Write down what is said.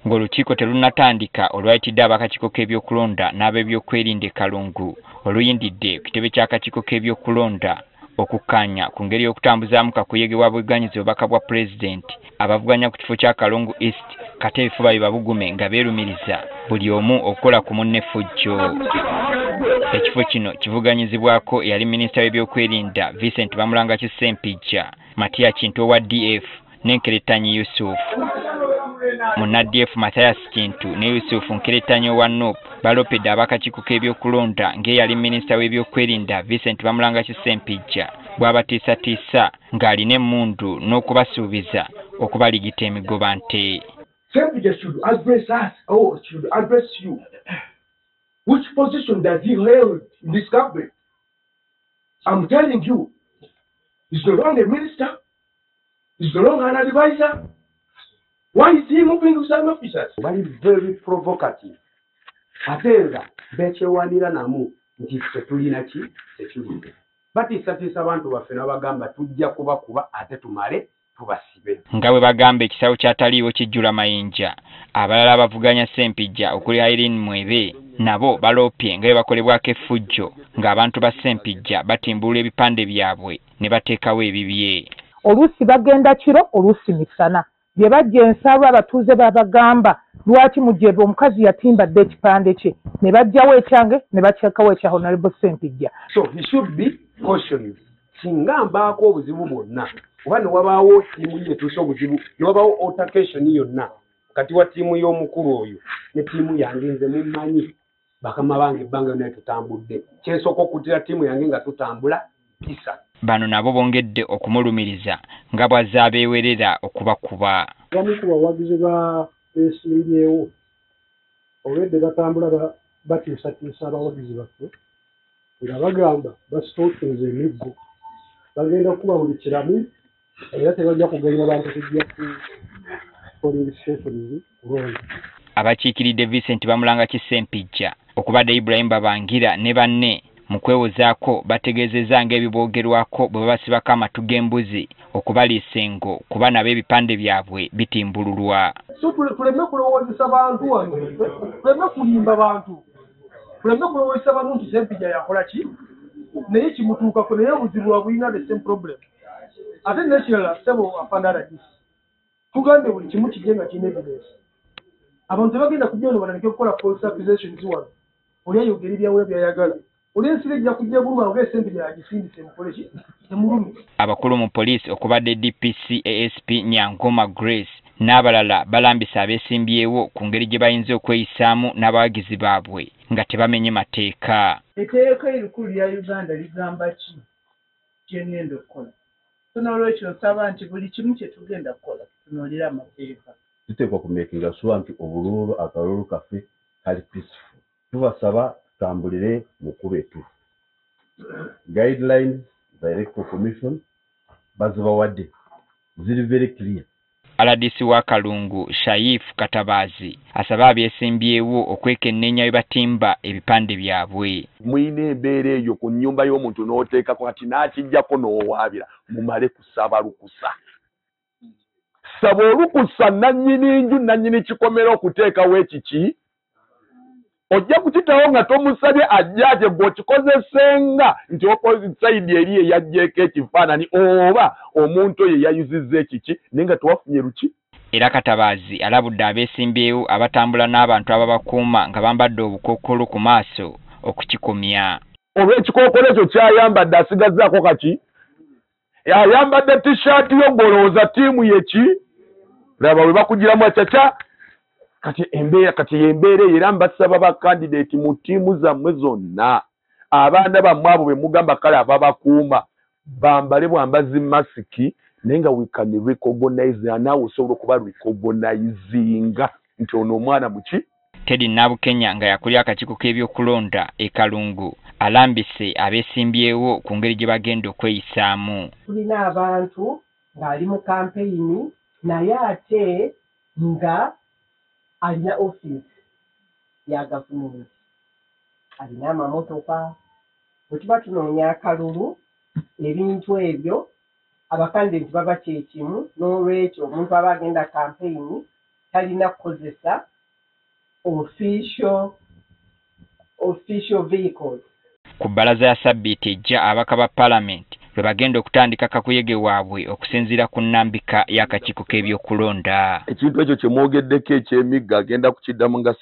ng'olukiiko terunnatandika olwayitidde ab'akakiiko k'ebyokulonda n'ab'ebyokwerinda e Kalungu oluyindidde ku kitebe ky'akakiiko k'ebyokulonda okukkaanya ku ngeri y'okutambuzaamu kakuyege wa bweganyiza obubaka bwa pulezidenti abavuganya ku kifo kya Kalungu East kate ebifuba bibabugume nga beerumiriza buli omu okukola ku munne ffujjo. Ekifo kino kivuganyizibwako eyali minisita w'ebyokwerinda Vincent Bamulanga Kisempijja, Matia Kintu owa DF n'Enkeretanyi Yusuf. Munna DF Mathias Kintu ne Yusuf Nkeretanyi owa NUP balopedde ab'akakiiko k'ebyokulonda ng'eyali minisita w'ebyokwerinda Vincent Bamulanga Kisempijja bw'abatiisatiisa ng'alina emmundu n'okubasuubiza okubaligita emigobante. Sempijja should address us or should address you. Which position does he hold in this government? I'm telling you, he's no longer a minister, he's no longer an advisor. Why is he moving to some officers? Very provocative. Atenga, bechewanira namu, nti setulina ki, security. Batiisatiisa abantu baffe n'abagamba tujja kuba ate tumale tubasibe. Nga bwe bagamba ekisawo kyataliiwo kijjula mayinja, abalala abavuganya Sempijja okuli Irene Mwebe nabo baloopye nga bwe bakolebwako effujjo ng'abantu ba Sempijja batimbulula ebipande byabwe ne bateekawo ebibye. Oluusi bagenda kiro, oluusi misana. Bye bajja ensalo abatuuze babagamba lwaki mujjeba omukazi yatimbadde ekipande kye ne bajjawo ekyange ne bakyekawo ekya Honorable Sempijja. So he should be cautioned. Singa mbaako obuzibu bwonna oba ne wabaawo ttiimu ye etuuse obuzibu ne wabaawo altercation yonna kati wa ttiimu y'omukulu oyo ne ttiimu yange nze mummanyi bakama bange ebbanga naye tutambudde kyensooka okuttira ttiimu yange nga tutambula kisa. Bano nabo bongedde okumulumiriza nga bw'azze abeewerera okubakuba. Abamu ku bawagizi ba beesimbyewo olwedde batambula batiisatiisa abawagizi baffe nga bagamba basitookinze emiggo bagenda kuba buli kiramu era tebajja kuganya bantu kujja ku polling stations kulonda. Abakiikiridde Vincent Bamulanga Kisempijja okubadde Ibrahim Babangira ne banne mu kwewozaako bategeezezza ng'ebiboogerwako bwe babasibako amatu g'embuzi okubaliisa engo kuba nabo ebipande byabwe bitimbululwa. So tuleme kulowoozesa bantu wano, tuleme kulimba bantu, tuleme kulowoozesa bantu nti Sempijja yakola ki naye kimutuukako naye obuzibu bwabulina the same problem. Ate nekirala ssebo afandaradisi tugambe buli kimu kijje nga kirina evidence. Abantu tebagenda kujja wano batandike okukola false accusations wano oli ayogera ebyawula byayagala. Abakulu mu poliisi okubadde DPC ASP Nyangoma Grace n'abalala balambisa abeesimbyewo ku ngeri gye bayinza okweyisaamu n'abawagizi baabwe nga tebamenye mateeka. Etteeka erikulu lya Uganda ligamba ki kyengenda okukola? N'olwekyo nsaba nti buli kimu kye tugenda kukola tutunuulire amateeka. Tuteekwa kumekinga sure nti obululu akalulu kaffe kali peaceful. Tubasaba tambulire mukubetu. Guidelines the Electoral Commission bazibawadde ziri very clear. Aladisi wa Kalungu Shaif Katabazi asaba abeesimbyewo okwekenneenya bwe batimba ebipande byabwe. Mwine embeera eyo ku nnyumba y'omuntu n'oteekako kati n'akijjako n'owaabira mumale kusaba lukusa. Saba olukusa nannyini nju nannyini kikomera okuteekawo ekiki ojja kukitawo nga tomusabye ajjaje bw'okikozesenga nti opposite side eri eyajjeeko ekifaananyi oba omuntu oyo yayuzizza ekiki naye nga tewafunye luki. Era Katabazi alabudde abeesimbyewo abatambula n'abantu ababakuuma nga bambadde obukookolo ku maaso okukikomya. Olw'ekikookolo ekyo kyayambadde asigazzaako kaki? Ayambadde t-shirt y'ogolooza ttiimu yeki? Laba bwe bakugiramu acaca kati embeera era mbasaba ba candidate mu ttiimu zammwe zonna abaana bammwe abo be mugamba kale ababakuuma bambale bwambazi masiki naye nga we can recognize naawe osobola okuba recognizinga nti ono omwana muki. Teddy Nabukenya nga yakulira akakiiko k'ebyokulonda e Kalungu alambise abeesimbyewo ku ngeri gye bagenda okweyisaamu. Tulina abantu ng'ali mu kampeyini naye ate nga alina office ya gavumenti, alina amamotoka. Bwe tuba tunoonya akalulu ebintu ebyo abakandideti baba kyekimu, n'olwekyo omuntu aba agenda kampeyini talina kukozesa official vehicles. Ku bbalaza ya Sabbiiti ejja ababaka ba Paalamenti lwe bagenda okutandika kakuyege waabwe okusinziira ku nnambika y'akakiiko k'ebyokulonda. Ekintu ekyo kye mwogeddeko eky'emigga agenda kukiddamu nga